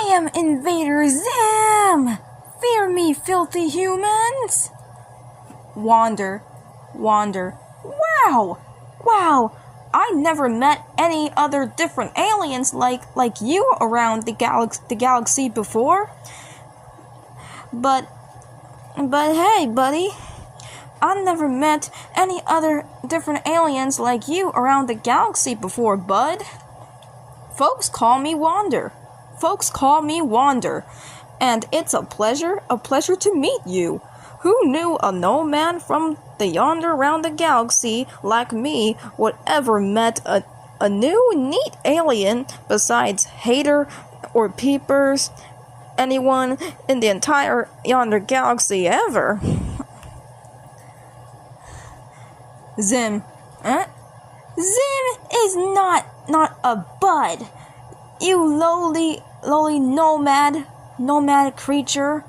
I am Invader Zim! Fear me, filthy humans! Wander. Wow! I never met any other different aliens like you around the galaxy before. But hey, buddy, I never met any other different aliens like you around the galaxy before, bud. Folks call me Wander, and it's a pleasure to meet you. Who knew a nomad from the yonder round the galaxy like me would ever met a new neat alien besides Hater or Peepers, anyone in the entire yonder galaxy ever? Zim. Zim is not a bud. You lowly nomad creature.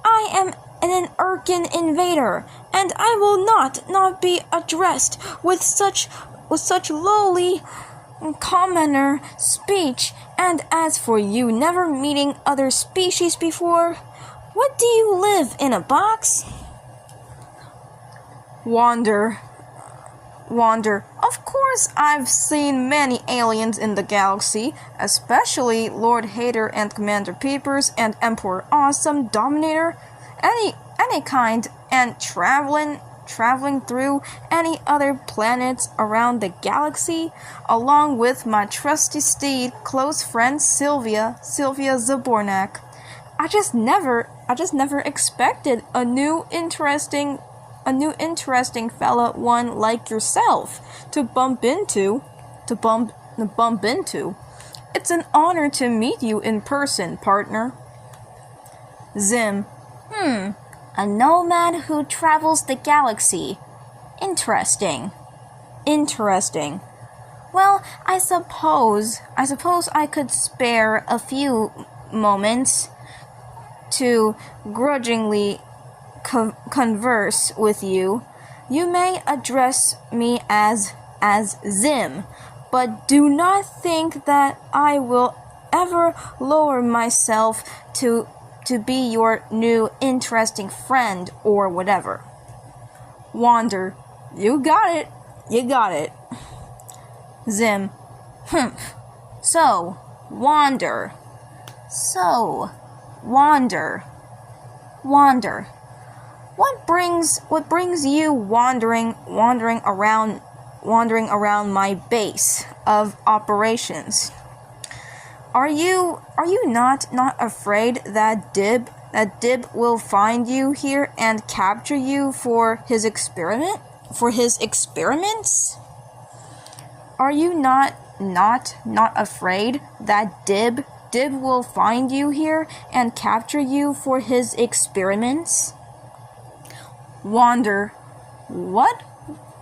I am an Urkin invader, and I will not be addressed with such lowly commoner speech. And as for you never meeting other species before, what do you live in a box? Wander. Of course, I've seen many aliens in the galaxy, especially Lord Hater and Commander Peepers and Emperor Awesome Dominator, any kind, and traveling through any other planets around the galaxy, along with my trusty steed, close friend Sylvia Zabornak. I just never expected a new interesting fella one like yourself to bump into. It's an honor to meet you in person, partner. Zim. A nomad who travels the galaxy. Interesting. Well, I suppose I could spare a few moments to grudgingly converse with you. You may address me as Zim, but do not think that I will ever lower myself to be your new interesting friend or whatever. Wander. You got it. Zim. So, Wander. What brings you wandering around my base of operations? Are you not afraid that Dib will find you here and capture you for his experiments? Are you not afraid that Dib will find you here and capture you for his experiments? Wander. What?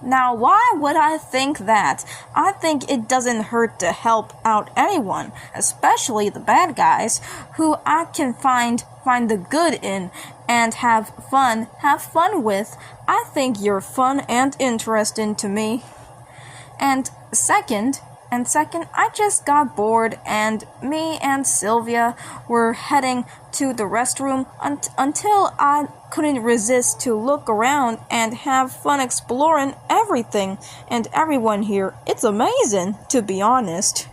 Now, why would I think that? I think it doesn't hurt to help out anyone, especially the bad guys, who I can find the good in and have fun with. I think you're fun and interesting to me. And second, I just got bored, and me and Sylvia were heading to the restroom until I couldn't resist to look around and have fun exploring everything and everyone here. It's amazing, to be honest.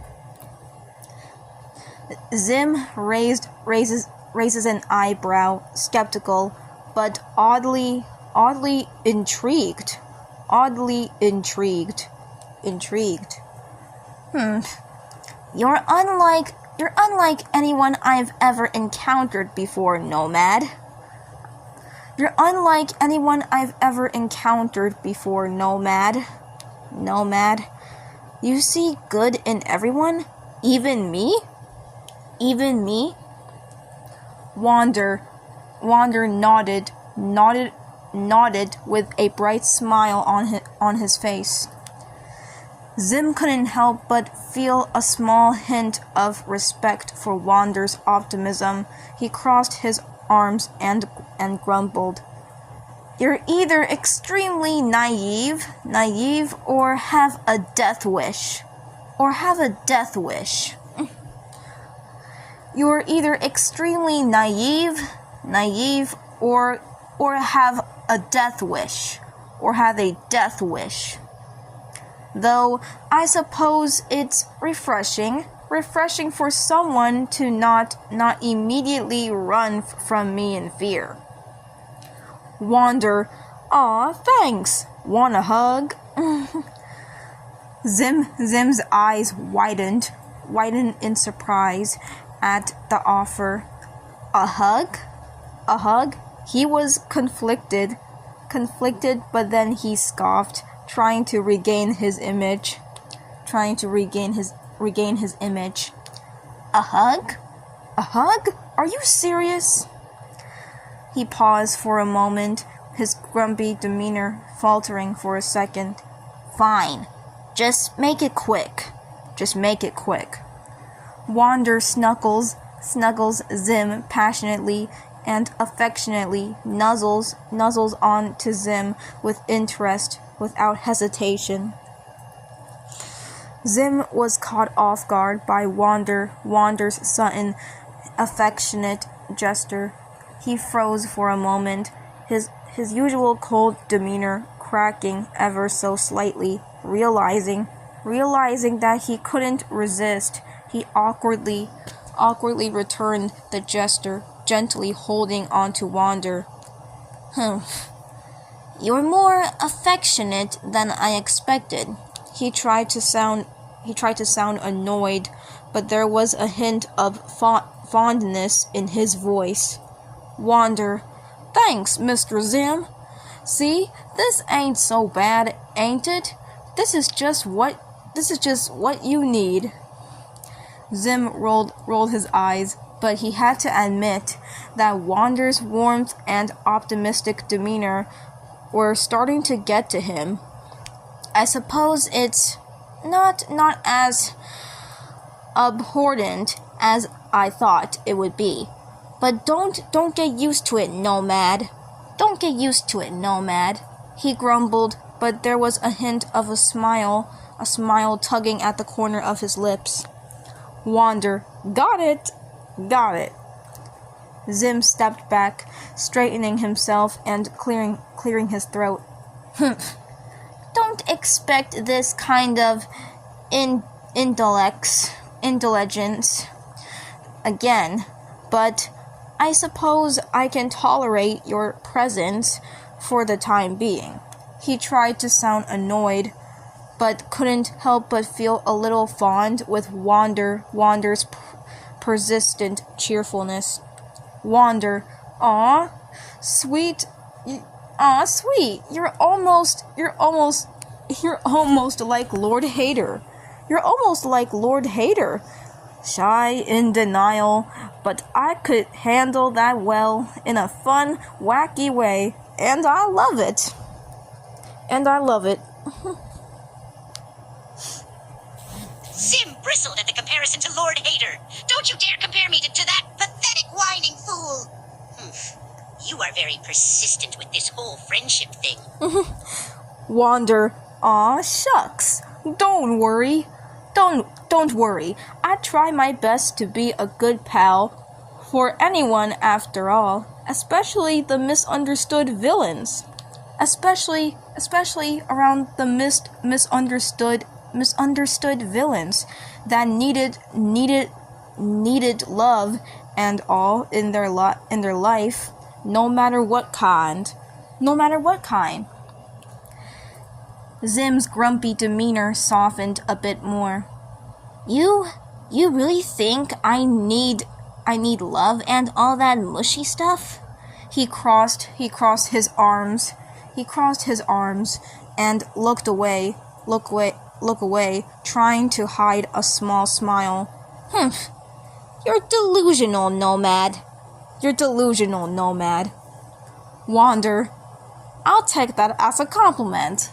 Zim raises an eyebrow, skeptical, but oddly intrigued. You're unlike anyone I've ever encountered before, Nomad. Nomad. You see good in everyone? Even me? Wander nodded with a bright smile on his face. Zim couldn't help but feel a small hint of respect for Wander's optimism. He crossed his arms and grumbled, "You're either extremely naive, or have a death wish. You're either extremely naive, or have a death wish, or have a death wish. Though I suppose it's refreshing for someone to not immediately run from me in fear. Wander, aw, thanks. Want a hug? Zim's eyes widened in surprise at the offer. A hug? A hug? He was conflicted, but then he scoffed, trying to regain his image. A hug? A hug? Are you serious? He paused for a moment, his grumpy demeanor faltering for a second. Fine. Just make it quick. Wander snuggles Zim passionately and affectionately, nuzzles on to Zim with interest, without hesitation. Zim was caught off guard by Wander's sudden, affectionate gesture. He froze for a moment, his usual cold demeanor cracking ever so slightly. Realizing that he couldn't resist, he awkwardly returned the gesture, gently holding on to Wander. You're more affectionate than I expected. He tried to sound annoyed, but there was a hint of fondness in his voice. Wander, thanks, Mr. Zim. See, this ain't so bad, ain't it? This is just what you need. Zim rolled his eyes, but he had to admit that Wander's warmth and optimistic demeanor were starting to get to him. I suppose it's not as abhorrent as I thought it would be. But don't get used to it, Nomad. Don't get used to it, Nomad. He grumbled, but there was a hint of a smile tugging at the corner of his lips. Wander, got it. Zim stepped back, straightening himself and clearing his throat. Don't expect this kind of indulgence again, but I suppose I can tolerate your presence for the time being. He tried to sound annoyed, but couldn't help but feel a little fond with Wander's persistent cheerfulness. Wander, aw, sweet. You're almost like Lord Hater. You're almost like Lord Hater. Shy, in denial, but I could handle that well in a fun, wacky way, and I love it. Zim bristled at the comparison to Lord Hater. Don't you dare compare me to that pathetic whining fool. You are very persistent with this whole friendship thing. Wander, aw, shucks. Don't worry. Don't worry. I try my best to be a good pal for anyone after all, especially the misunderstood villains. Especially around the misunderstood villains that needed love and all in their life, no matter what kind. Zim's grumpy demeanor softened a bit more. You really think I need love and all that mushy stuff? He crossed his arms and looked away, trying to hide a small smile. You're delusional, Nomad. Wander, I'll take that as a compliment.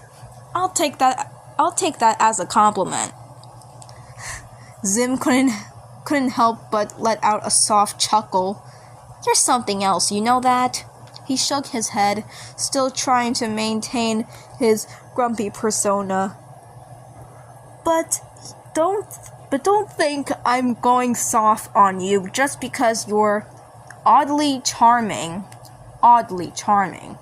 Zim couldn't help but let out a soft chuckle. You're something else, you know that? He shook his head, still trying to maintain his grumpy persona. But don't But don't think I'm going soft on you just because you're oddly charming. Oddly charming.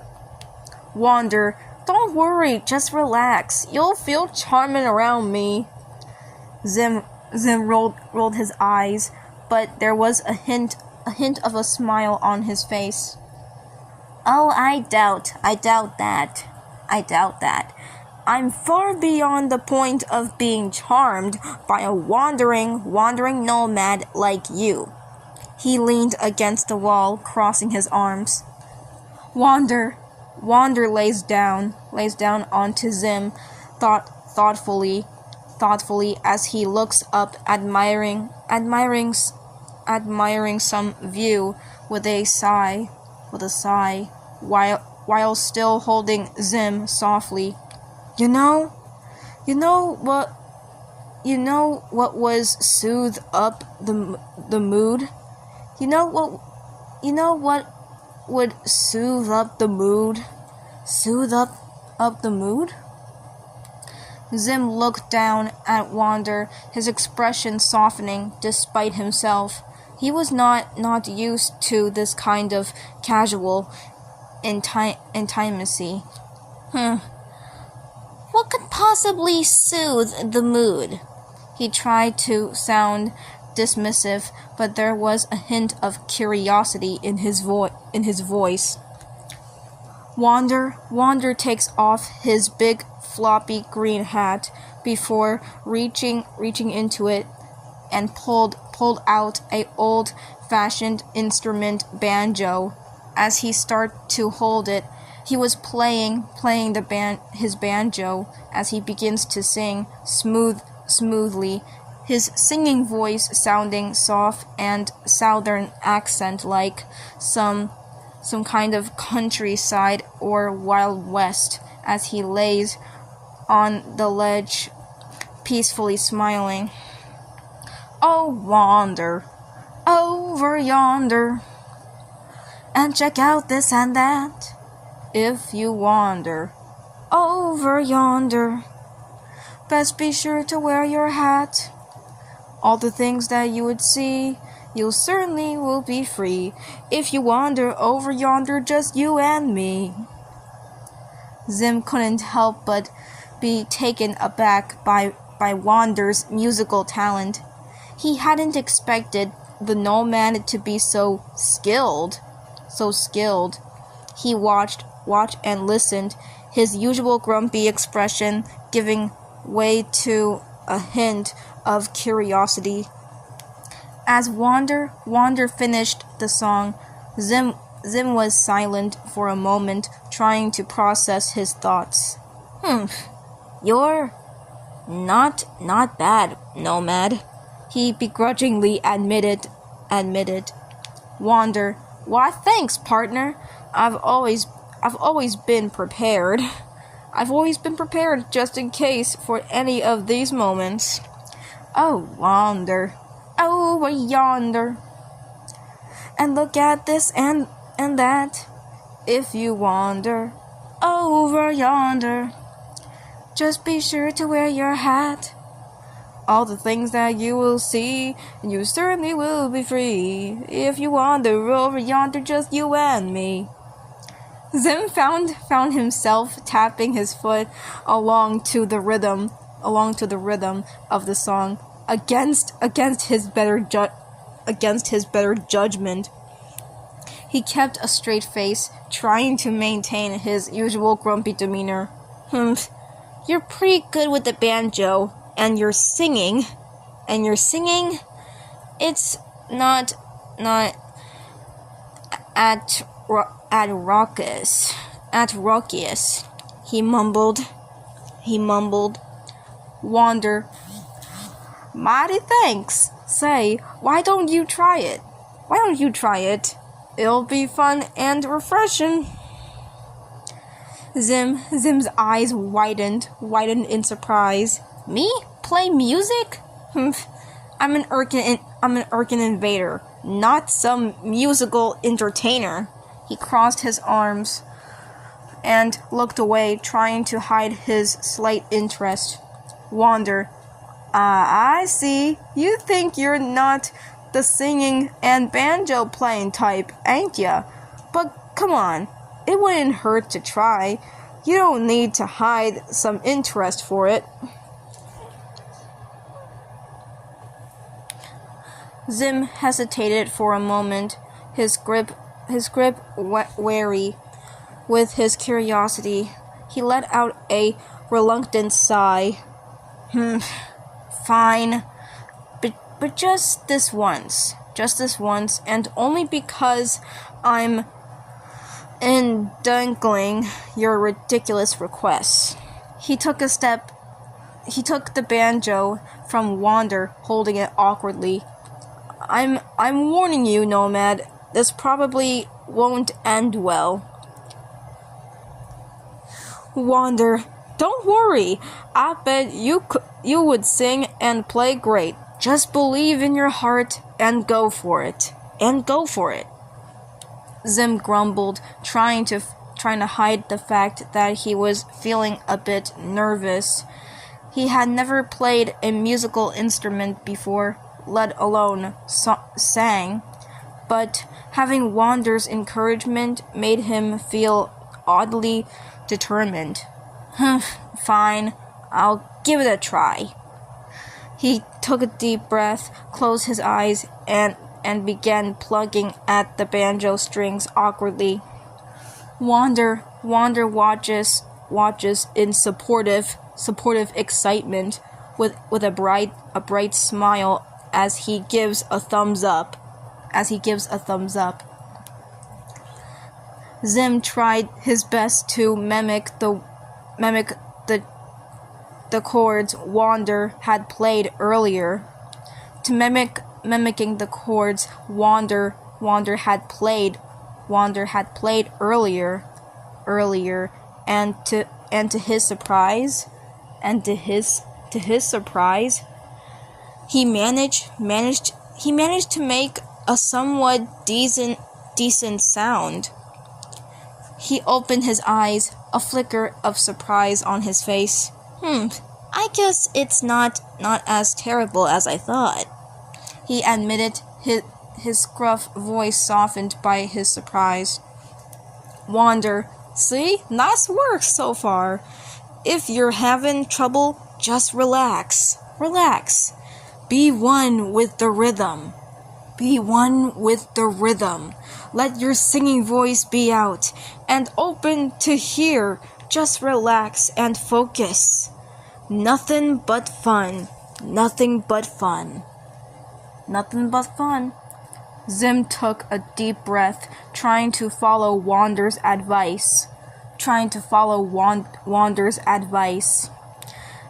Wander, don't worry, just relax. You'll feel charming around me. Zim rolled his eyes, but there was a hint of a smile on his face. Oh, I doubt that. I'm far beyond the point of being charmed by a wandering nomad like you. He leaned against the wall, crossing his arms. Wander lays down onto Zim, thoughtfully as he looks up, admiring some view with a sigh, while still holding Zim softly. You know what was soothe up the mood? You know what would soothe up the mood? Soothe up the mood? Zim looked down at Wander, his expression softening despite himself. He was not used to this kind of casual intimacy. What could possibly soothe the mood? He tried to sound dismissive, but there was a hint of curiosity in his voice. Wander takes off his big floppy green hat before reaching into it and pulled out a old-fashioned instrument banjo. As he started to hold it, he was playing his banjo as he begins to sing smoothly, his singing voice sounding soft and southern accent like some kind of countryside or Wild West, as he lays on the ledge, peacefully smiling. Oh, wander over yonder and check out this and that. If you wander over yonder, best be sure to wear your hat. All the things that you would see, you certainly will be free. If you wander over yonder, just you and me. Zim couldn't help but be taken aback by Wander's musical talent. He hadn't expected the nomad to be so skilled. He watched and listened, his usual grumpy expression giving way to a hint of curiosity. As Wander finished the song, Zim was silent for a moment, trying to process his thoughts. You're not bad, nomad, he begrudgingly admitted. Wander, why thanks, partner. I've always been prepared. I've always been prepared just in case for any of these moments. Oh, Wander, over yonder, and look at this and that. If you wander over yonder, just be sure to wear your hat. All the things that you will see, you certainly will be free. If you wander over yonder, just you and me. Zim found himself tapping his foot along to the rhythm of the song, against his better judgment. He kept a straight face, trying to maintain his usual grumpy demeanor. You're pretty good with the banjo, and you're singing, it's not at raucous, he mumbled. Wander, mighty thanks. Say, why don't you try it? It'll be fun and refreshing. Zim's eyes widened in surprise. Me? Play music? I'm an Urkin invader, not some musical entertainer. He crossed his arms and looked away, trying to hide his slight interest. Wander, I see. You think you're not the singing and banjo playing type, ain't ya? But come on, it wouldn't hurt to try. You don't need to hide some interest for it. Zim hesitated for a moment, his grip wary with his curiosity. He let out a reluctant sigh. Fine. But just this once, and only because I'm indunkling your ridiculous requests. He took the banjo from Wander, holding it awkwardly. I'm warning you, Nomad, this probably won't end well. Wander, don't worry. I bet you would sing and play great. Just believe in your heart and go for it. Zim grumbled, trying to hide the fact that he was feeling a bit nervous. He had never played a musical instrument before, let alone sang, but having Wander's encouragement made him feel oddly determined. Fine, I'll give it a try. He took a deep breath, closed his eyes, and began plugging at the banjo strings awkwardly. Wander watches in supportive excitement with a bright smile as he gives a thumbs up. Zim tried his best to mimic the chords Wander had played earlier. Mimicking the chords Wander had played earlier, and to his surprise, he managed to make a somewhat decent sound. He opened his eyes, a flicker of surprise on his face. I guess it's not as terrible as I thought, he admitted, his gruff voice softened by his surprise. Wander, see? Nice work so far. If you're having trouble, just relax. Be one with the rhythm. Let your singing voice be out and open to hear. Just relax and focus. Nothing but fun. Zim took a deep breath, trying to follow Wander's advice.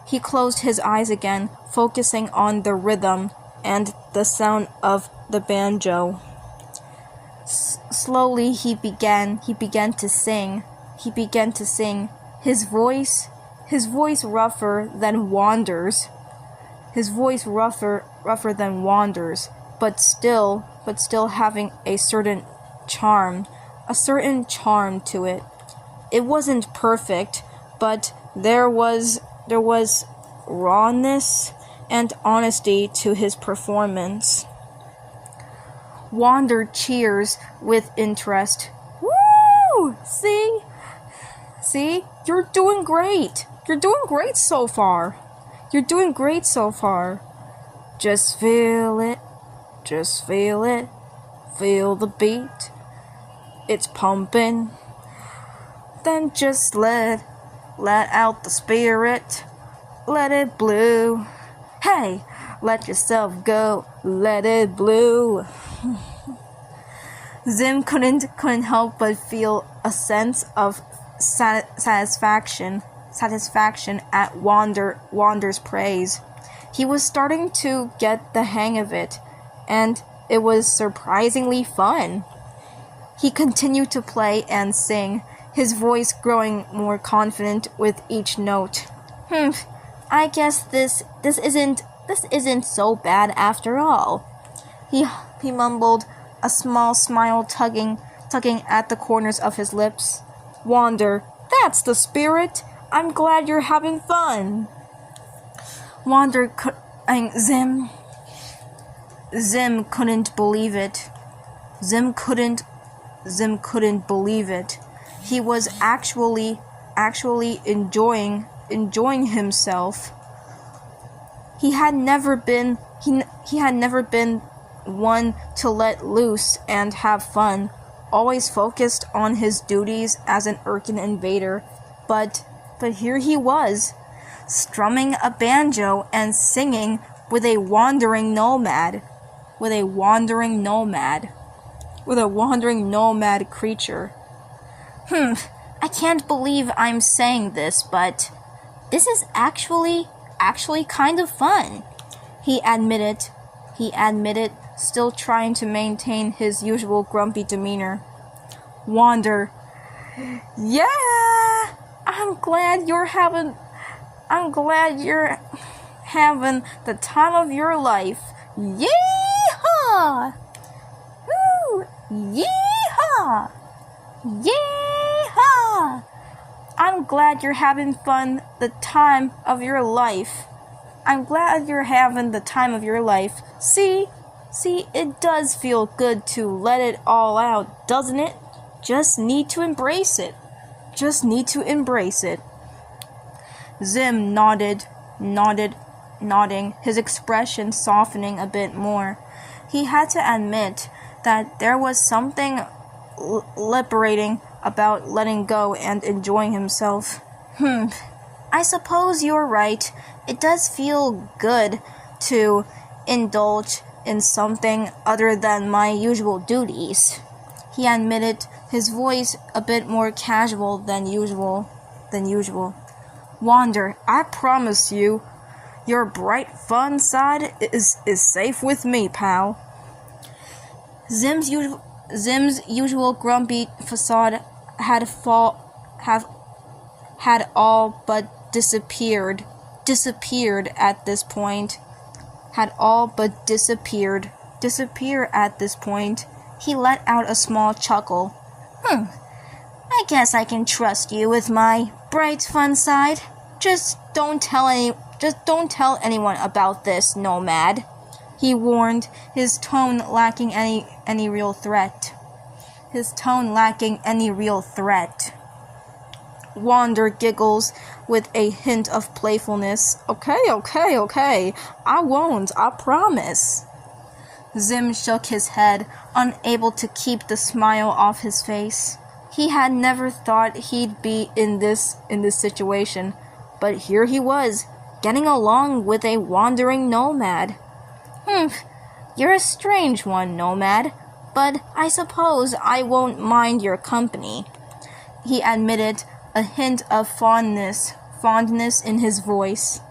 He closed his eyes again, focusing on the rhythm and the sound of the banjo. Slowly he began to sing. His voice rougher than Wander's. But still having a certain charm to it. It wasn't perfect, but there was rawness and honesty to his performance. Wander cheers with interest. Woo! See? You're doing great. So far. Just feel it. Feel the beat. It's pumping. Then just let out the spirit. Let it blow. Hey, let yourself go. Let it blow. Zim couldn't help but feel a sense of satisfaction at Wander's praise. He was starting to get the hang of it, and it was surprisingly fun. He continued to play and sing, his voice growing more confident with each note. I guess this isn't so bad after all. He mumbled, a small smile tugging at the corners of his lips. Wander, that's the spirit. I'm glad you're having fun. Wander Zim couldn't believe it. Zim couldn't believe it. He was actually enjoying himself. He had never been one to let loose and have fun, always focused on his duties as an Urkin invader. But here he was, strumming a banjo and singing with a wandering nomad creature. I can't believe I'm saying this, but this is actually kind of fun, he admitted, still trying to maintain his usual grumpy demeanor. Wander, yeah, I'm glad you're having the time of your life. Yeehaw! Woo! Yeehaw! Yeehaw! I'm glad you're having fun the time of your life. See, it does feel good to let it all out, doesn't it? Just need to embrace it. Zim nodded, his expression softening a bit more. He had to admit that there was something liberating about letting go and enjoying himself. I suppose you're right. It does feel good to indulge in something other than my usual duties, he admitted, his voice a bit more casual than usual. Wander, I promise you, your bright, fun side is safe with me, pal. Zim's usual grumpy facade had all but disappeared at this point. He let out a small chuckle. I guess I can trust you with my bright, fun side. Just don't tell anyone about this, nomad, he warned, his tone lacking any real threat. Wander giggles with a hint of playfulness. Okay, I won't, I promise. Zim shook his head, unable to keep the smile off his face. He had never thought he'd be in this situation, but here he was, getting along with a wandering nomad. You're a strange one, nomad, but I suppose I won't mind your company, he admitted, a hint of fondness in his voice.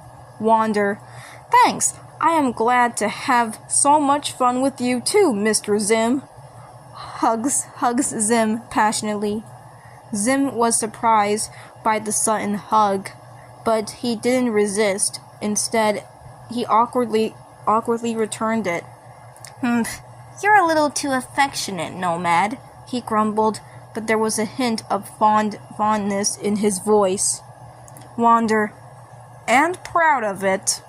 Wander, thanks. I am glad to have so much fun with you too, Mr. Zim. Hugs Zim passionately. Zim was surprised by the sudden hug, but he didn't resist. Instead, he awkwardly returned it. You're a little too affectionate, nomad, he grumbled, but there was a hint of fondness in his voice. Wander, and proud of it.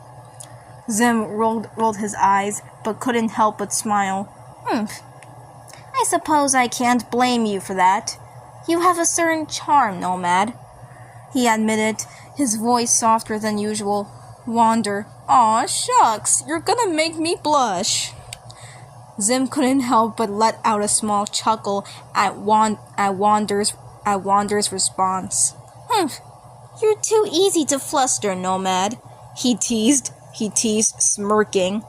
Zim rolled his eyes, but couldn't help but smile. I suppose I can't blame you for that. You have a certain charm, nomad, he admitted, his voice softer than usual. Wander, aw, shucks, you're gonna make me blush. Zim couldn't help but let out a small chuckle at Wander's response. You're too easy to fluster, nomad, he teased, smirking.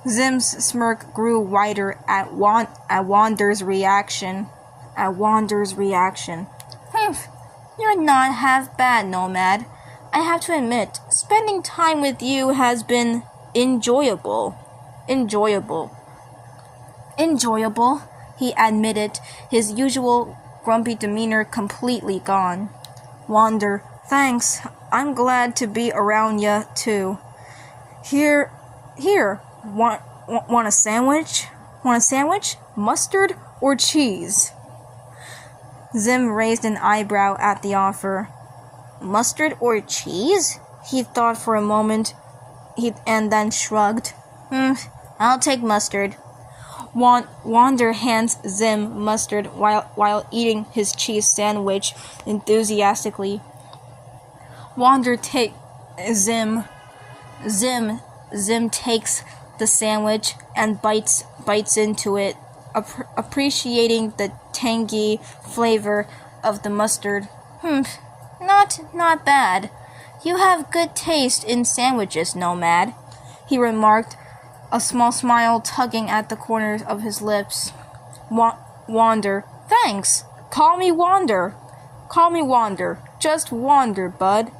Zim's smirk grew wider at Wander's reaction. You're not half bad, nomad. I have to admit, spending time with you has been enjoyable, he admitted, his usual grumpy demeanor completely gone. Wander, thanks. I'm glad to be around ya, too. Here, want a sandwich? Mustard or cheese? Zim raised an eyebrow at the offer. Mustard or cheese? He thought for a moment, and then shrugged. I'll take mustard. Wander hands Zim mustard while eating his cheese sandwich enthusiastically. Wander take Zim takes the sandwich and bites into it, appreciating the tangy flavor of the mustard. Not bad. You have good taste in sandwiches, Nomad, he remarked, a small smile tugging at the corners of his lips. Wander. Thanks. Call me Wander. Just Wander, bud.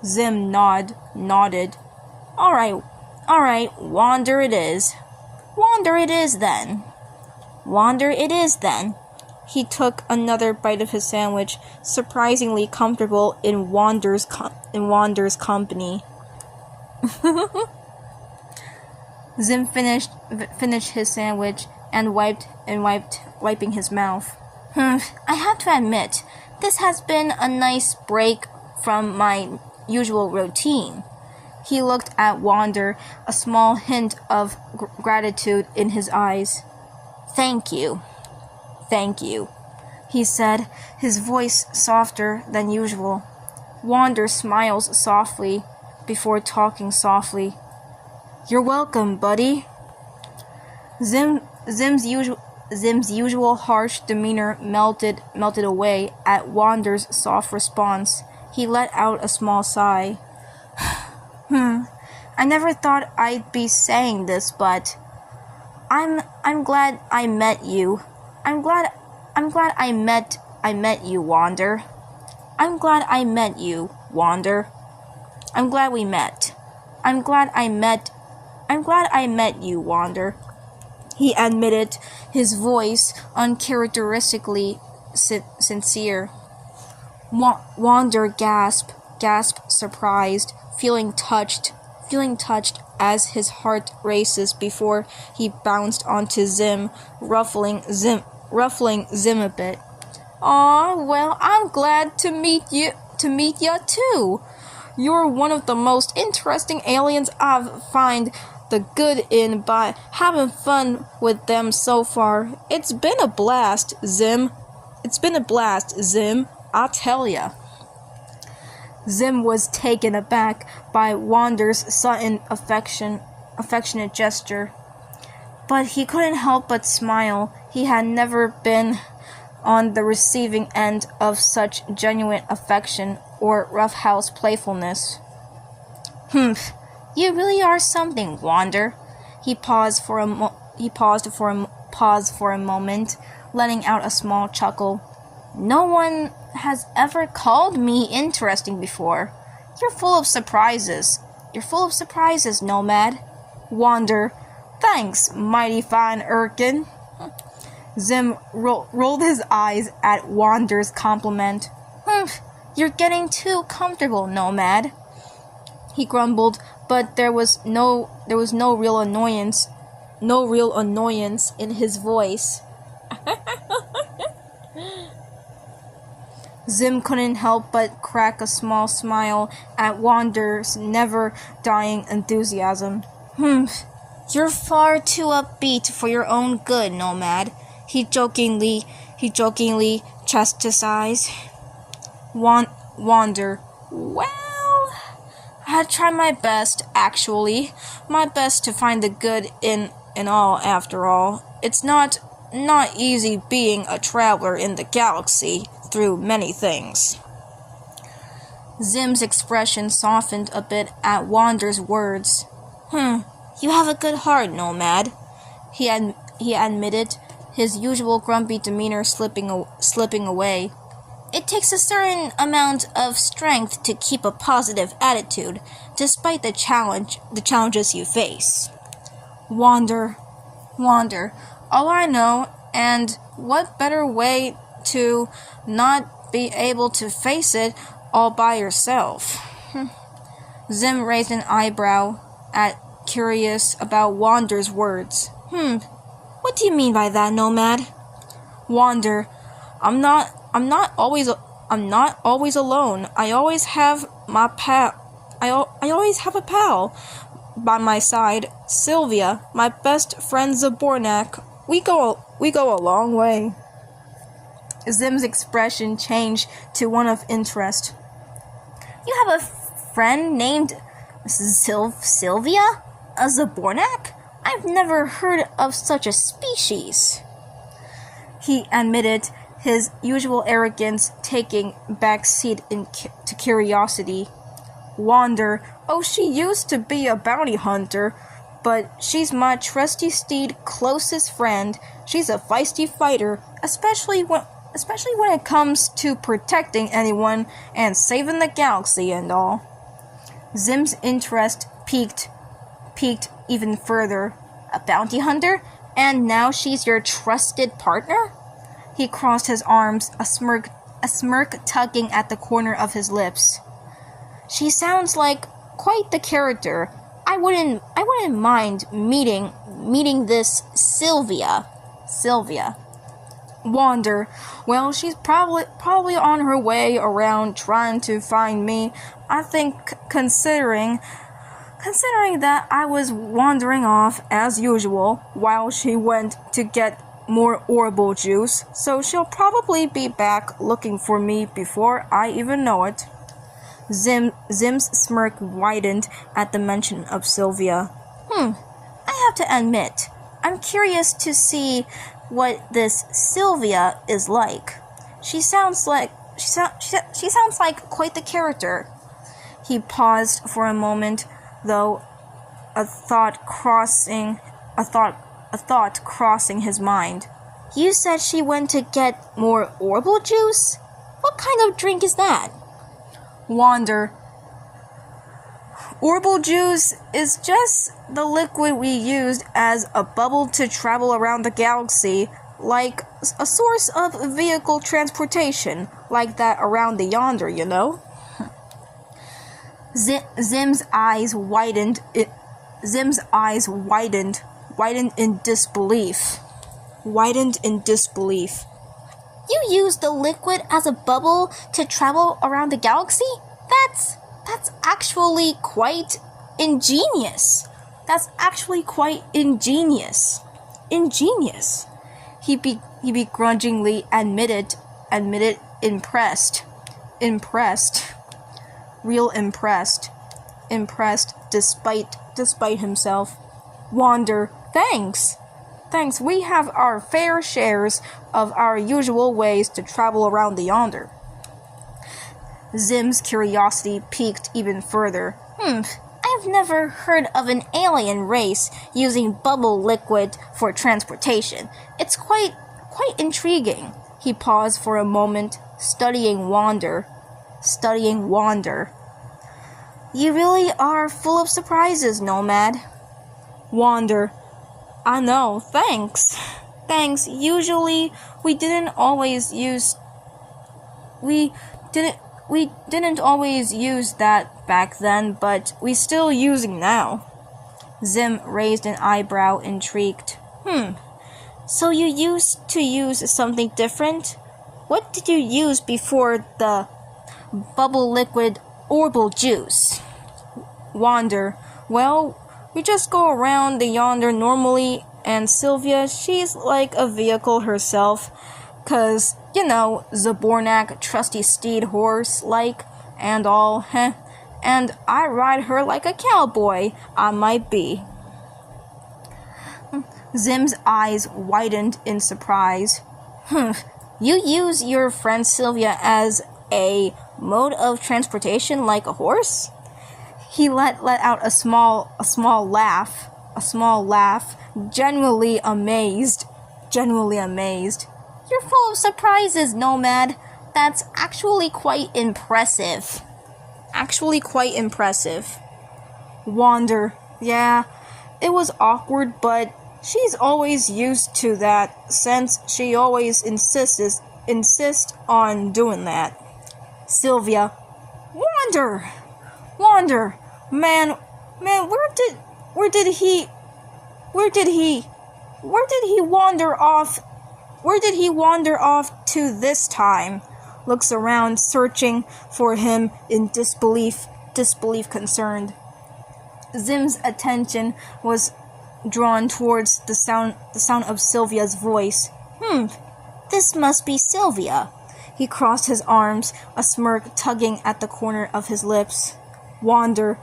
Zim nodded. All right, Wander it is. Wander it is then. He took another bite of his sandwich, surprisingly comfortable in Wander's company. Zim finished his sandwich and wiping his mouth. I have to admit, this has been a nice break from my usual routine. He looked at Wander, a small hint of gratitude in his eyes. Thank you, he said, his voice softer than usual. Wander smiles softly before talking softly. You're welcome, buddy. Zim's usual harsh demeanor melted away at Wander's soft response. He let out a small sigh. I never thought I'd be saying this, but I'm glad I met you. I'm glad I met you, Wander. I'm glad I met you, Wander. I'm glad we met. I'm glad I met you, Wander. He admitted, his voice uncharacteristically sincere. Wander gasped, surprised, feeling touched as his heart races before he bounced onto Zim, ruffling Zim a bit. Aw, well, I'm glad to meet ya too. You're one of the most interesting aliens I've find the good in by having fun with them so far. It's been a blast, Zim. I'll tell ya. Zim was taken aback by Wander's sudden affectionate gesture, but he couldn't help but smile. He had never been on the receiving end of such genuine affection or roughhouse playfulness. You really are something, Wander. He paused for a moment, letting out a small chuckle. No one has ever called me interesting before. You're full of surprises, Nomad. Wander. Thanks, mighty fine Erkin. Zim rolled his eyes at Wander's compliment. You're getting too comfortable, Nomad, he grumbled, but there was no real annoyance in his voice. Zim couldn't help but crack a small smile at Wander's never-dying enthusiasm. You're far too upbeat for your own good, Nomad, he jokingly chastised. Wander. Well, I tried my best, actually. My best to find the good in all, after all. It's not easy being a traveler in the galaxy through many things. Zim's expression softened a bit at Wander's words. You have a good heart, Nomad, he admitted, his usual grumpy demeanor slipping away. It takes a certain amount of strength to keep a positive attitude, despite the challenges you face. Wander. All I know, and what better way to not be able to face it all by yourself? Zim raised an eyebrow, curious about Wander's words. What do you mean by that, Nomad? Wander. I'm not always I'm not always alone. I always have my pal. I always have a pal by my side. Sylvia, my best friend Zabornak. We go a long way. Zim's expression changed to one of interest. You have a friend named Sylvia? A Zabornak? I've never heard of such a species. He admitted, his usual arrogance taking backseat to curiosity. Wonder, oh, she used to be a bounty hunter, but she's my trusty steed closest friend. She's a feisty fighter, especially when it comes to protecting anyone and saving the galaxy and all. Zim's interest peaked even further. A bounty hunter? And now she's your trusted partner? He crossed his arms, a smirk tugging at the corner of his lips. She sounds like quite the character. I wouldn't mind meeting this Sylvia. Wander. Well, she's probably on her way around trying to find me. I think considering that I was wandering off as usual while she went to get more orbital juice, so she'll probably be back looking for me before I even know it. Zim's smirk widened at the mention of Sylvia. I have to admit, I'm curious to see what this Sylvia is like. She sounds like quite the character. He paused for a moment, though, a thought crossing his mind. You said she went to get more orbital juice? What kind of drink is that? Wander. Orbital juice is just the liquid we used as a bubble to travel around the galaxy, like a source of vehicle transportation, like that around the yonder, you know? Zim's eyes widened in disbelief. You used the liquid as a bubble to travel around the galaxy? That's actually quite ingenious. He begrudgingly admitted impressed. Real impressed despite himself. Wander, thanks, we have our fair shares of our usual ways to travel around the yonder. Zim's curiosity piqued even further. I've never heard of an alien race using bubble liquid for transportation. It's quite intriguing. He paused for a moment, studying Wander. You really are full of surprises, Nomad. Wander. I know, thanks. Usually we didn't always use that back then, but we still using now. Zim raised an eyebrow, intrigued. So you used to use something different? What did you use before the bubble liquid orbital juice? Wander. Well, we just go around the yonder normally, and Sylvia, she's like a vehicle herself, 'cause, you know, Zabornak, trusty steed horse, like, and all, and I ride her like a cowboy, I might be. Zim's eyes widened in surprise. You use your friend Sylvia as a mode of transportation like a horse? He let out a small laugh, genuinely amazed. You're full of surprises, Nomad. That's actually quite impressive. Wander. Yeah, it was awkward, but she's always used to that since she always insists on doing that. Sylvia. Wander. Man, where did he wander off to this time? looks around, searching for him in disbelief concerned. Zim's attention was drawn towards the sound of Sylvia's voice. This must be Sylvia. He crossed his arms, a smirk tugging at the corner of his lips. Wander.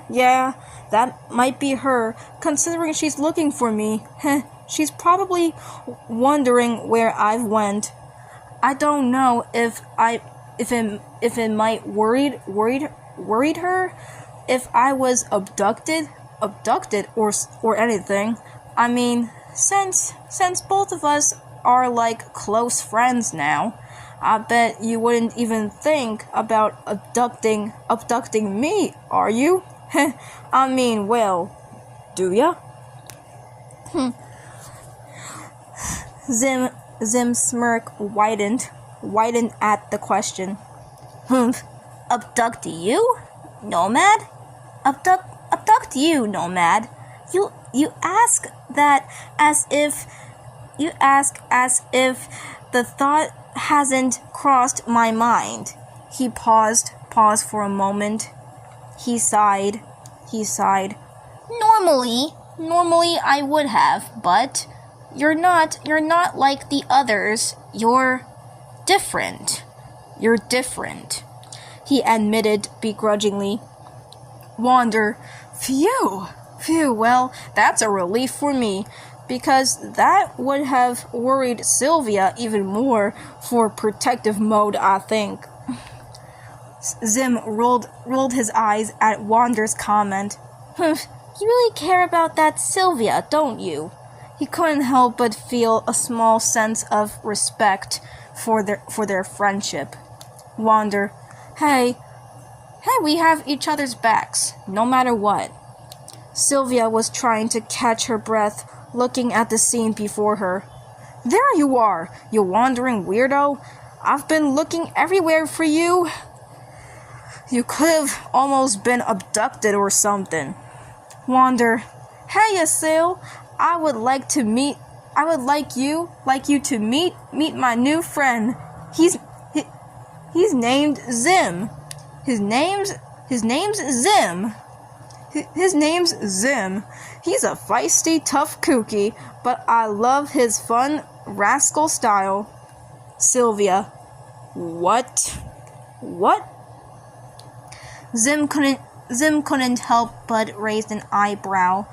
Yeah, that might be her, considering she's looking for me. She's probably wondering where I've went. I don't know if it might worried her if I was abducted or anything. I mean, since both of us are like close friends now, I bet you wouldn't even think about abducting me, are you? I mean, well, do ya? Zim's smirk widened at the question. Abduct you, Nomad? Abduct you, Nomad? You ask that as if the thought hasn't crossed my mind. He paused for a moment. He sighed. Normally I would have, but you're not like the others. You're different. He admitted begrudgingly. Wander. Phew, well, that's a relief for me, because that would have worried Sylvia even more for protective mode, I think. Zim rolled his eyes at Wander's comment. You really care about that Sylvia, don't you? He couldn't help but feel a small sense of respect for their friendship. Wander. Hey, we have each other's backs, no matter what. Sylvia was trying to catch her breath, looking at the scene before her. There you are, you wandering weirdo. I've been looking everywhere for you. You could have almost been abducted or something. Wander. Hey, Asil. I would like you to meet my new friend. He's named Zim. His name's Zim. His name's Zim. He's a feisty, tough kooky, but I love his fun, rascal style. Sylvia. What? Zim couldn't help but raise an eyebrow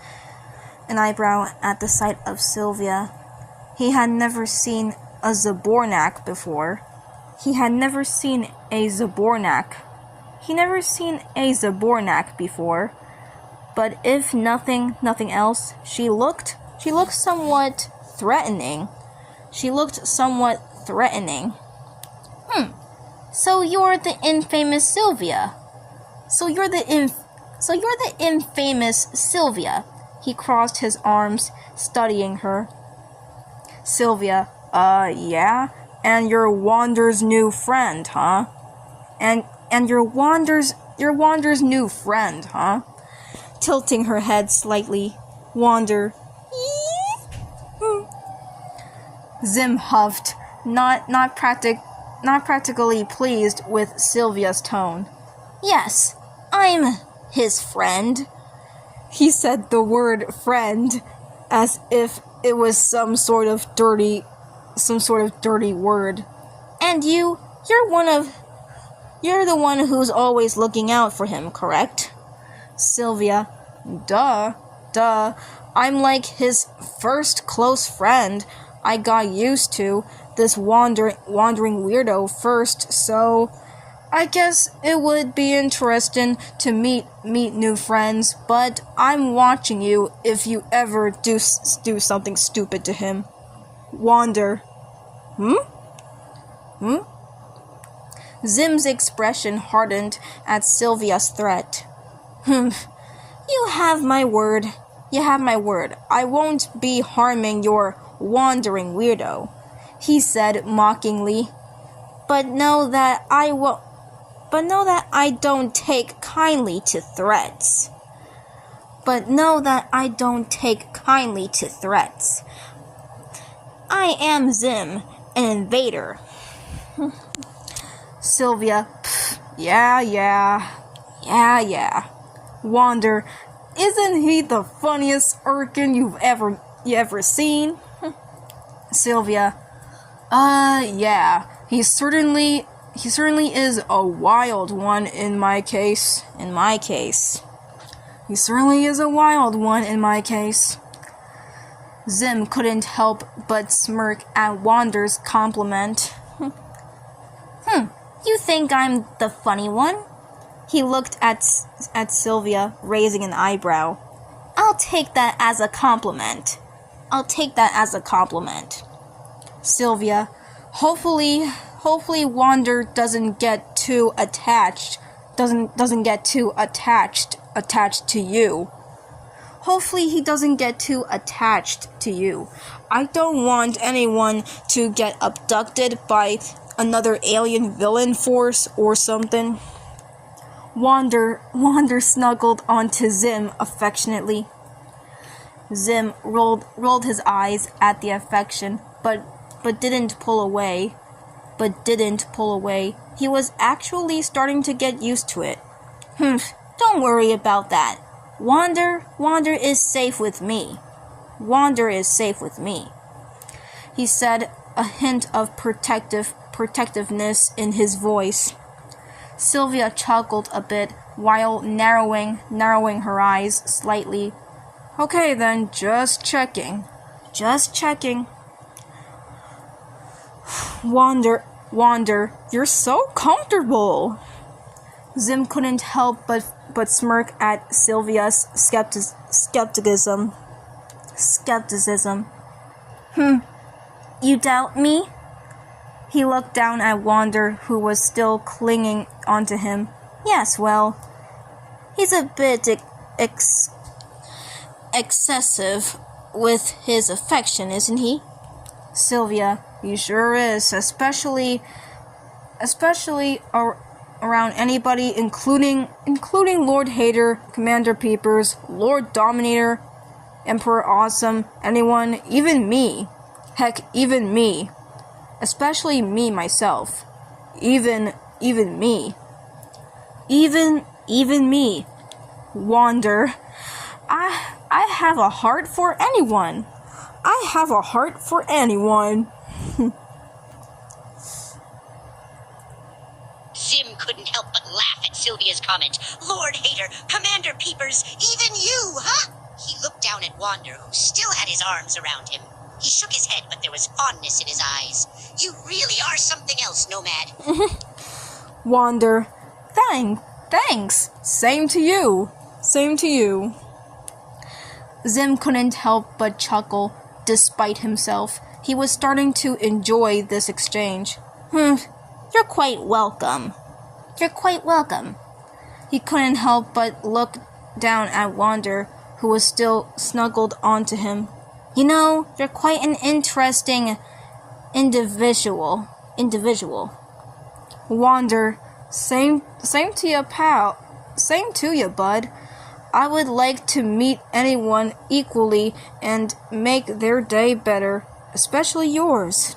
at the sight of Sylvia. He had never seen a Zabornak before. But if nothing else, she looked somewhat threatening. So you're the infamous Sylvia. He crossed his arms, studying her. Sylvia, yeah? And you're Wander's new friend, huh? And you're Wander's new friend, huh? Tilting her head slightly. Wander. Zim huffed, not practically pleased with Sylvia's tone. Yes, I'm his friend. He said the word friend as if it was some sort of dirty word. And you're the one who's always looking out for him, correct? Sylvia. Duh. I'm like his first close friend. I got used to this wandering weirdo first, so I guess it would be interesting to meet new friends, but I'm watching you if you ever do something stupid to him. Wander. Zim's expression hardened at Sylvia's threat. You have my word. I won't be harming your wandering weirdo, he said mockingly. But know that I don't take kindly to threats. I am Zim, an invader. Sylvia, yeah. Wander, isn't he the funniest urchin you ever seen? Sylvia, yeah, he certainly is a wild one in my case. He certainly is a wild one in my case. Zim couldn't help but smirk at Wander's compliment. You think I'm the funny one? He looked at Sylvia, raising an eyebrow. I'll take that as a compliment. Sylvia, hopefully Wander doesn't get too attached. Doesn't get too attached to you. Hopefully he doesn't get too attached to you. I don't want anyone to get abducted by another alien villain force or something. Wander snuggled onto Zim affectionately. Zim rolled his eyes at the affection, but didn't pull away. He was actually starting to get used to it. Don't worry about that. Wander is safe with me. He said, a hint of protectiveness in his voice. Sylvia chuckled a bit while narrowing her eyes slightly. Okay then, just checking. Wander, you're so comfortable. Zim couldn't help but smirk at Sylvia's skepticism. You doubt me? He looked down at Wander, who was still clinging onto him. Yes, well, he's a bit excessive with his affection, isn't he? Sylvia, he sure is, especially around anybody, including Lord Hater, Commander Peepers, Lord Dominator, Emperor Awesome, anyone, even me. Heck, even me. Especially me myself. Even me. Even me. Wander. I have a heart for anyone. Zim couldn't help but laugh at Sylvia's comment. Lord Hater, Commander Peepers, even you, huh? He looked down at Wander, who still had his arms around him. He shook his head, but there was fondness in his eyes. You really are something else, Nomad. Wander, thanks. Same to you. Zim couldn't help but chuckle, despite himself. He was starting to enjoy this exchange. You're quite welcome. He couldn't help but look down at Wander, who was still snuggled onto him. You know, you're quite an interesting individual. Wander, same to you, pal. Same to you, bud. I would like to meet anyone equally and make their day better, especially yours.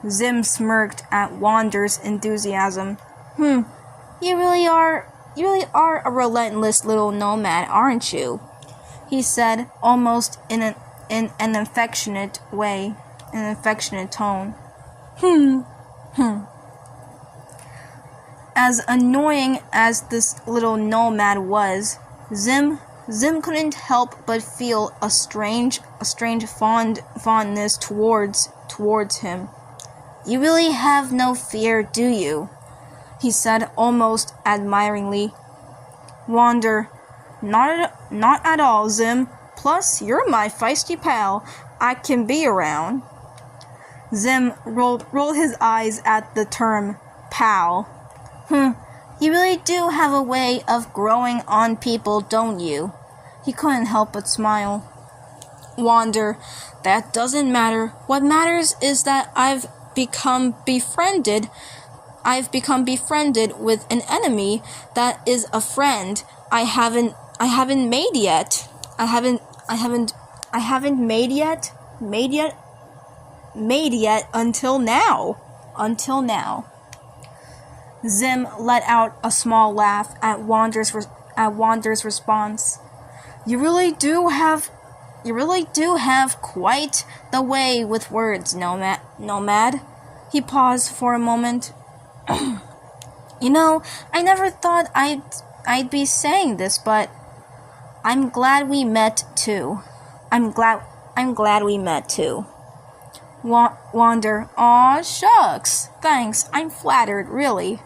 Zim smirked at Wander's enthusiasm. You really are a relentless little nomad, aren't you? He said, almost in an affectionate way, in an affectionate tone. As annoying as this little nomad was, Zim couldn't help but feel a strange fondness towards him. You really have no fear, do you? He said almost admiringly. Wander, not at all, Zim. Plus, you're my feisty pal I can be around. Zim rolled his eyes at the term pal. You really do have a way of growing on people, don't you? He couldn't help but smile. Wander, that doesn't matter. What matters is that I've become befriended with an enemy that is a friend I haven't made yet. I haven't made yet until now. Zim let out a small laugh at Wander's response. You really do have quite the way with words, Nomad. He paused for a moment. You know, I never thought I'd be saying this, but I'm glad we met too. I'm glad we met too. Wander, aw, shucks. Thanks, I'm flattered, really.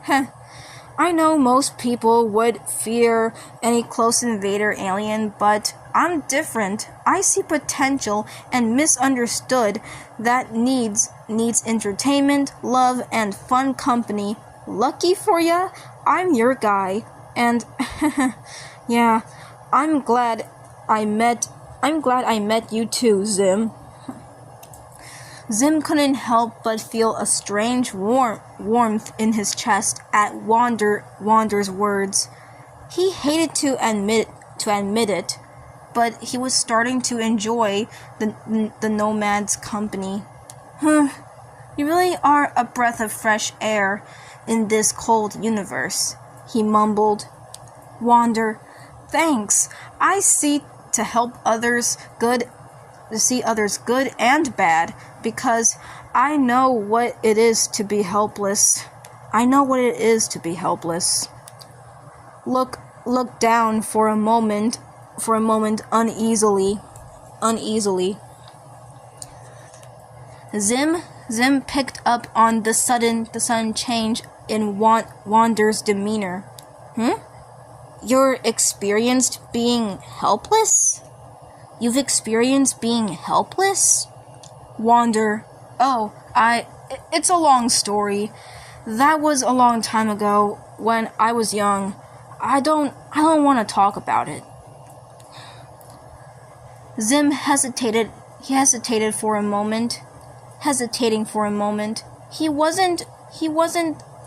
I know most people would fear any close invader alien, but I'm different. I see potential and misunderstood that needs entertainment, love, and fun company. Lucky for ya, I'm your guy. And yeah, I'm glad I met you too, Zim. Zim couldn't help but feel a strange warmth in his chest at Wander's words. He hated to admit it, but he was starting to enjoy the nomad's company. You really are a breath of fresh air in this cold universe, he mumbled. Wander, thanks. I see others good and bad, because I know what it is to be helpless. Look down for a moment uneasily. Zim picked up on the sudden change in Wander's demeanor. You're experienced being helpless? You've experienced being helpless? Wander, it's a long story. That was a long time ago, when I was young. I don't want to talk about it. Zim hesitated. He hesitated for a moment. He wasn't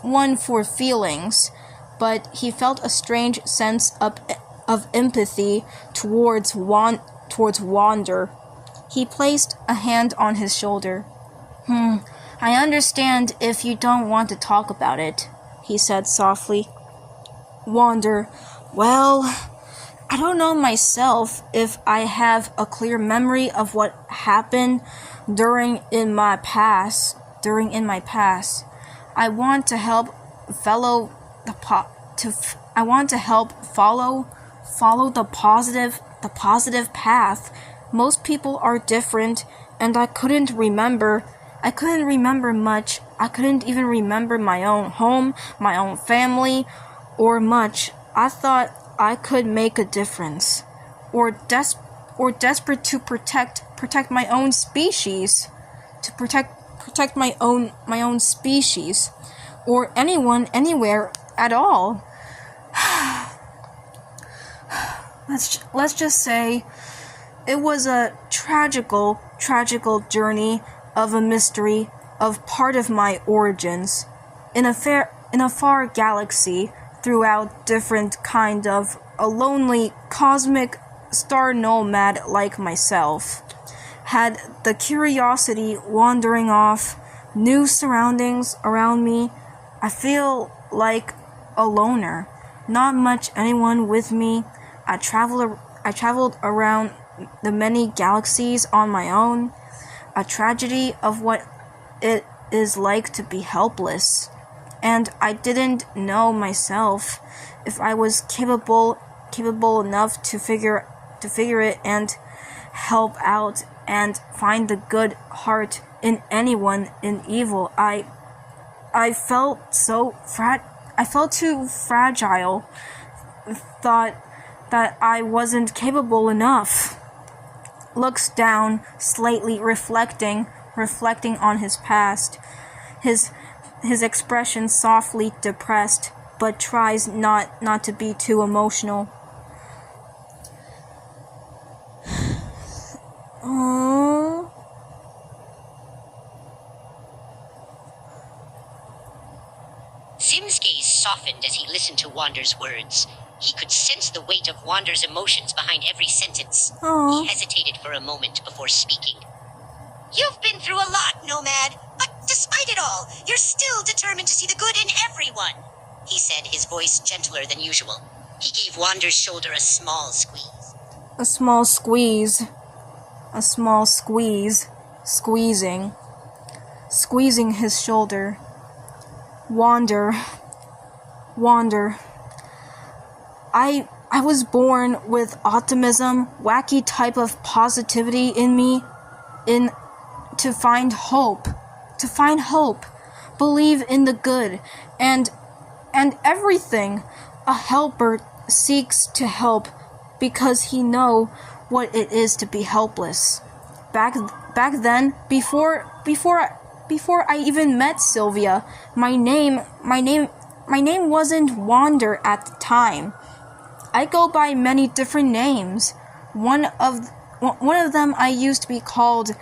one for feelings, but he felt a strange sense of empathy towards Wander. He placed a hand on his shoulder. I understand if you don't want to talk about it, he said softly. Wander, well, I don't know myself if I have a clear memory of what happened during my past. I want to help follow the positive path. Most people are different, and I couldn't remember much. I couldn't even remember my own home, my own family, or much. I thought I could make a difference, or desperate to protect my own species, my own species, or anyone anywhere at all. Let's just say it was a tragical journey of a mystery of part of my origins in a far galaxy throughout different kind of a lonely cosmic star nomad like myself. Had the curiosity wandering off, new surroundings around me. I feel like a loner, not much anyone with me. I traveled around the many galaxies on my own. A tragedy of what it is like to be helpless. And I didn't know myself if I was capable enough to figure it and help out and find the good heart in anyone in evil. I felt too fragile. Thought that I wasn't capable enough. Looks down, slightly reflecting on his past. His expression softly depressed, but tries not to be too emotional. Zim's gaze softened as he listened to Wander's words. He could sense the weight of Wander's emotions behind every sentence. Aww. He hesitated for a moment before speaking. You've been through a lot, Nomad, but despite it all, you're still determined to see the good in everyone. he said, his voice gentler than usual. He gave Wander's shoulder a small squeeze. A small squeeze. A small squeeze. Squeezing. Squeezing his shoulder. Wander. I was born with optimism, wacky type of positivity in me, to find hope, believe in the good, and everything. A helper seeks to help because he know what it is to be helpless. Back then, before I even met Sylvia, my name wasn't Wander at the time. I go by many different names. One of them I used to be called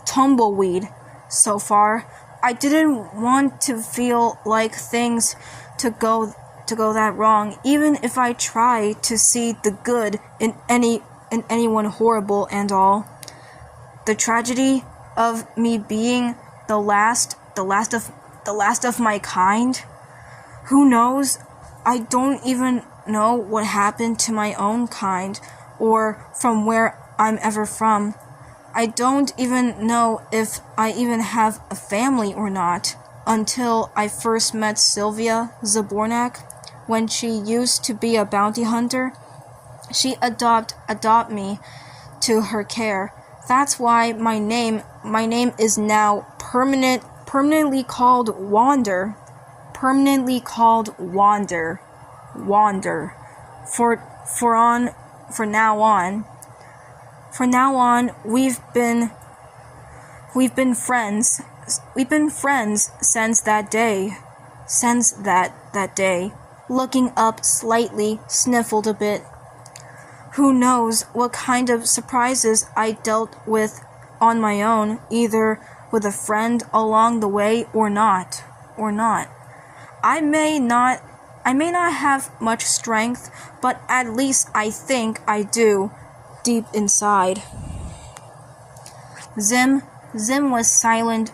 Tumbleweed. So far, I didn't want to feel like things to go that wrong, even if I try to see the good in anyone horrible and all. The tragedy of me being the last of my kind. Who knows? I don't even know what happened to my own kind, or from where I'm ever from. I don't even know if I even have a family or not, until I first met Sylvia Zabornak, when she used to be a bounty hunter. She adopt me to her care. That's why my name is now permanently called Wander. Permanently called Wander. For now on, we've been friends. We've been friends since that day. Since that day. Looking up slightly, sniffled a bit. Who knows what kind of surprises I dealt with on my own, either with a friend along the way or not. I may not have much strength, but at least I think I do, deep inside. Zim was silent.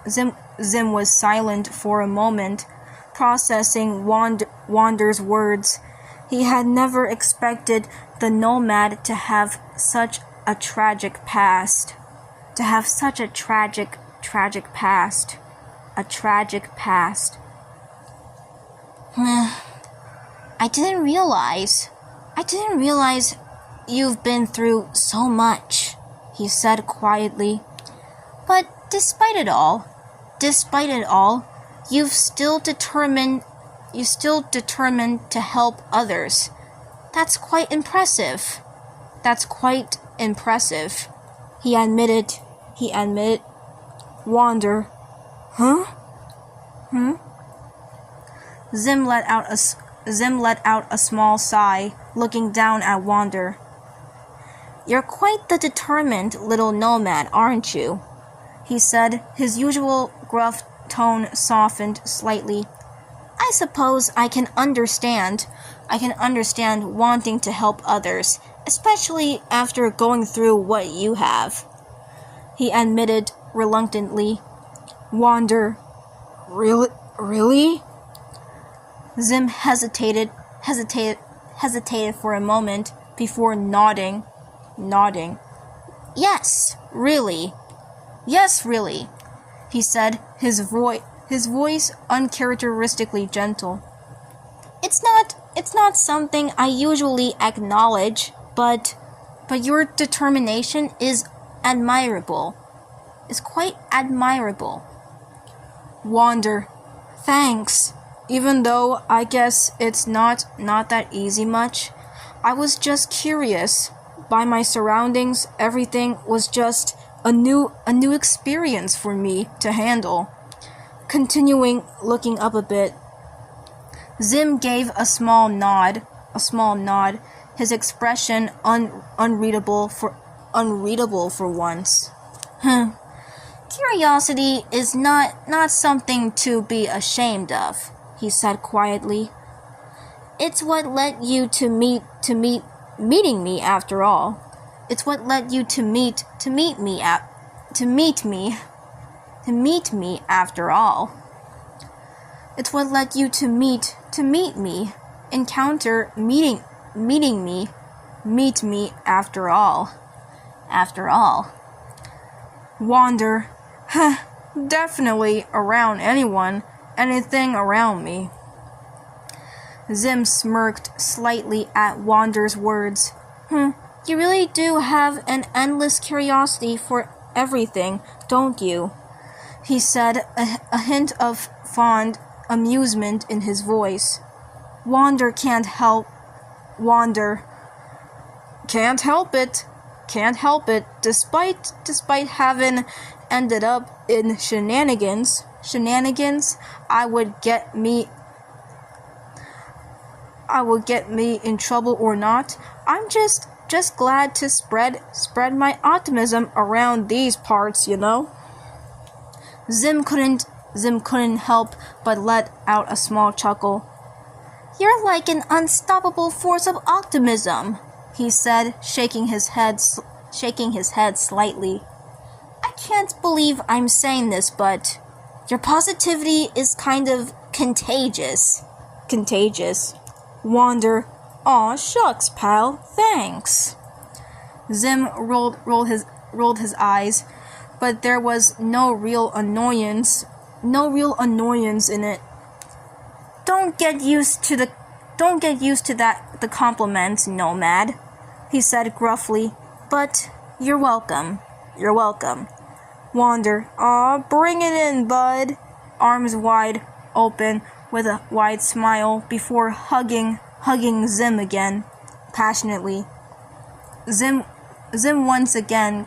Zim was silent for a moment, processing Wander's words. He had never expected the nomad to have such a tragic past. A tragic past. I didn't realize you've been through so much, he said quietly. But despite it all, you've still determined to help others. That's quite impressive. He admitted. Wander. Huh? Zim let out a small sigh, looking down at Wander. You're quite the determined little nomad, aren't you? He said, his usual gruff tone softened slightly. I suppose I can understand wanting to help others, especially after going through what you have. He admitted reluctantly. Wander. Really? Zim hesitated for a moment before nodding. Yes, really, he said, his voice uncharacteristically gentle. It's not something I usually acknowledge, but your determination is admirable. It's quite admirable. Wander. Thanks. Even though I guess it's not that easy much. I was just curious. By my surroundings, everything was just a new experience for me to handle. Continuing, looking up a bit. Zim gave a small nod, his expression unreadable for once. Curiosity is not something to be ashamed of, he said quietly. It's what led you to meeting me after all. It's what led you to meet me after all. It's what led you to meet to meet me, meet me after all. After all. Wander, definitely around anything around me. Zim smirked slightly at Wander's words. You really do have an endless curiosity for everything, don't you? He said, a hint of fond amusement in his voice. Wander can't help it. Can't help it, despite having ended up in shenanigans, I would get me in trouble or not. I'm just glad to spread my optimism around these parts, you know. Zim couldn't help but let out a small chuckle. You're like an unstoppable force of optimism, he said, shaking his head slightly. I can't believe I'm saying this, but your positivity is kind of contagious. Wander, aw shucks, pal, thanks. Zim rolled his eyes, but there was no real annoyance in it. Don't get used to the compliments, Nomad, he said gruffly, but you're welcome. Wander, aw, bring it in, bud, arms wide open with a wide smile before hugging Zim again, passionately. Zim once again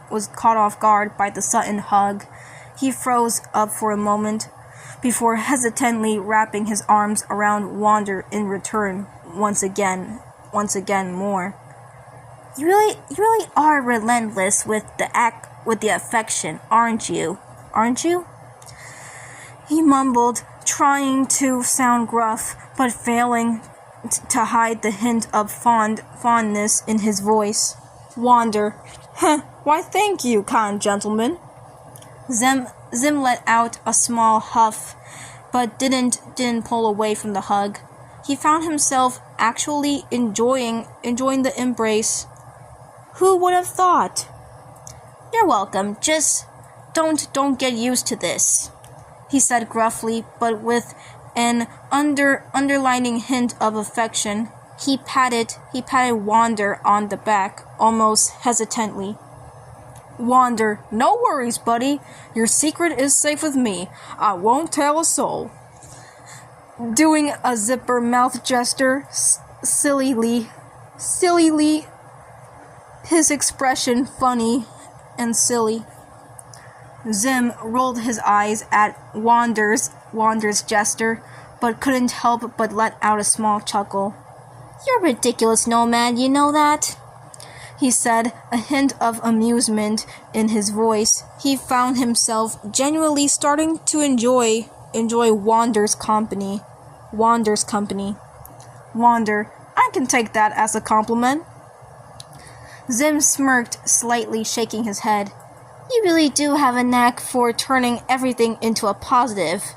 was caught off guard by the sudden hug. He froze up for a moment before hesitantly wrapping his arms around Wander in return once again more. You really are relentless with the affection, aren't you? He mumbled, trying to sound gruff, but failing to hide the hint of fondness in his voice. Wander, why thank you, kind gentleman. Zim let out a small huff, but didn't pull away from the hug. He found himself actually enjoying the embrace. Who would have thought? You're welcome, just don't get used to this, he said gruffly, but with an underlining hint of affection. He patted Wander on the back, almost hesitantly. Wander, no worries, buddy. Your secret is safe with me. I won't tell a soul. Doing a zipper mouth gesture, sillily, his expression funny and silly. Zim rolled his eyes at Wander's gesture, but couldn't help but let out a small chuckle. You're ridiculous, Nomad, you know that? He said, a hint of amusement in his voice. He found himself genuinely starting to enjoy Wander's company. Wander, I can take that as a compliment. Zim smirked, slightly shaking his head. You really do have a knack for turning everything into a positive,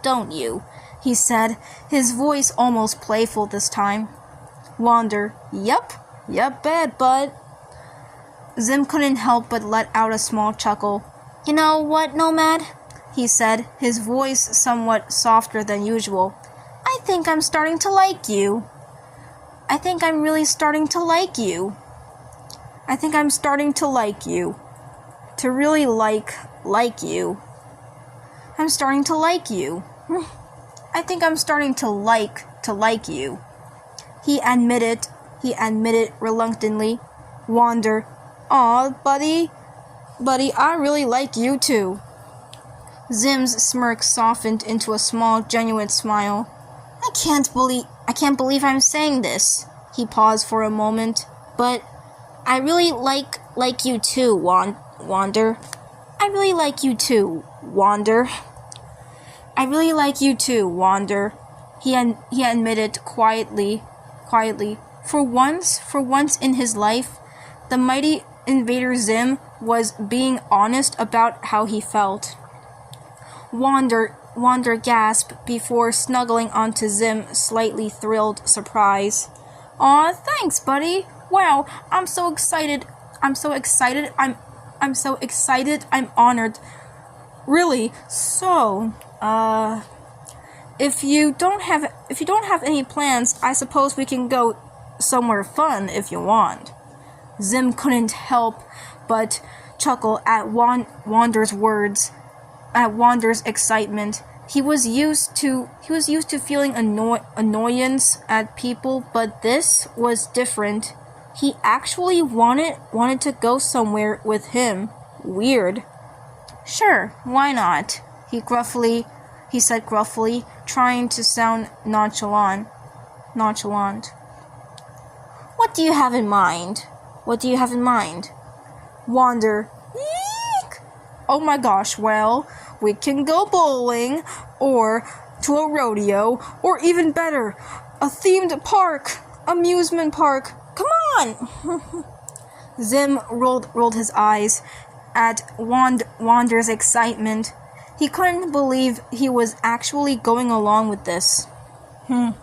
don't you? He said, his voice almost playful this time. Wander, Yep, bad, bud. Zim couldn't help but let out a small chuckle. You know what, Nomad? He said, his voice somewhat softer than usual. I think I'm starting to like you. I think I'm really starting to like you. I think I'm starting to like you. To really like you. I'm starting to like you. I think I'm starting to like you. He admitted reluctantly. Wander, aw, buddy, I really like you too. Zim's smirk softened into a small, genuine smile. I can't believe I'm saying this. He paused for a moment. But I really like you too, Wander. I really like you too, Wander. I really like you too, Wander. He admitted quietly. For once in his life, the mighty invader Zim was being honest about how he felt. Wander, Wander gasped before snuggling onto Zim's slightly thrilled surprise. Aw, thanks, buddy. Wow, I'm so excited. I'm so excited. I'm so excited. I'm honored. Really? So, if you don't have any plans, I suppose we can go somewhere fun if you want. Zim couldn't help but chuckle at Wander's words, at Wander's excitement. He was used to feeling annoyance at people, but this was different. He actually wanted to go somewhere with him. Weird. Sure, why not? He said gruffly, trying to sound nonchalant. What do you have in mind? Wander. Eek! Oh my gosh, well, we can go bowling, or to a rodeo, or even better, a themed park, amusement park. Come on! Zim rolled his eyes at Wander's excitement. He couldn't believe he was actually going along with this. A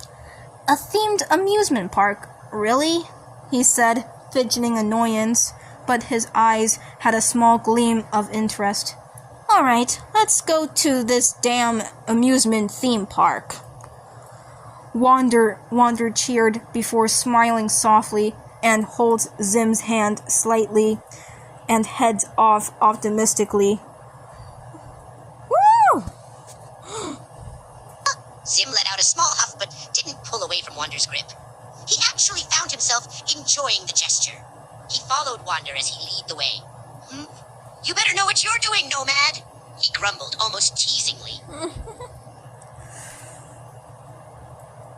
themed amusement park, really? He said, fidgeting annoyance, but his eyes had a small gleam of interest. Alright, let's go to this damn amusement theme park. Wander cheered before smiling softly and holds Zim's hand slightly and heads off optimistically. Woo! Zim let out a small huff but didn't pull away from Wander's grip. He actually found himself enjoying the gesture. He followed Wander as he led the way. You better know what you're doing, Nomad, he grumbled almost teasingly.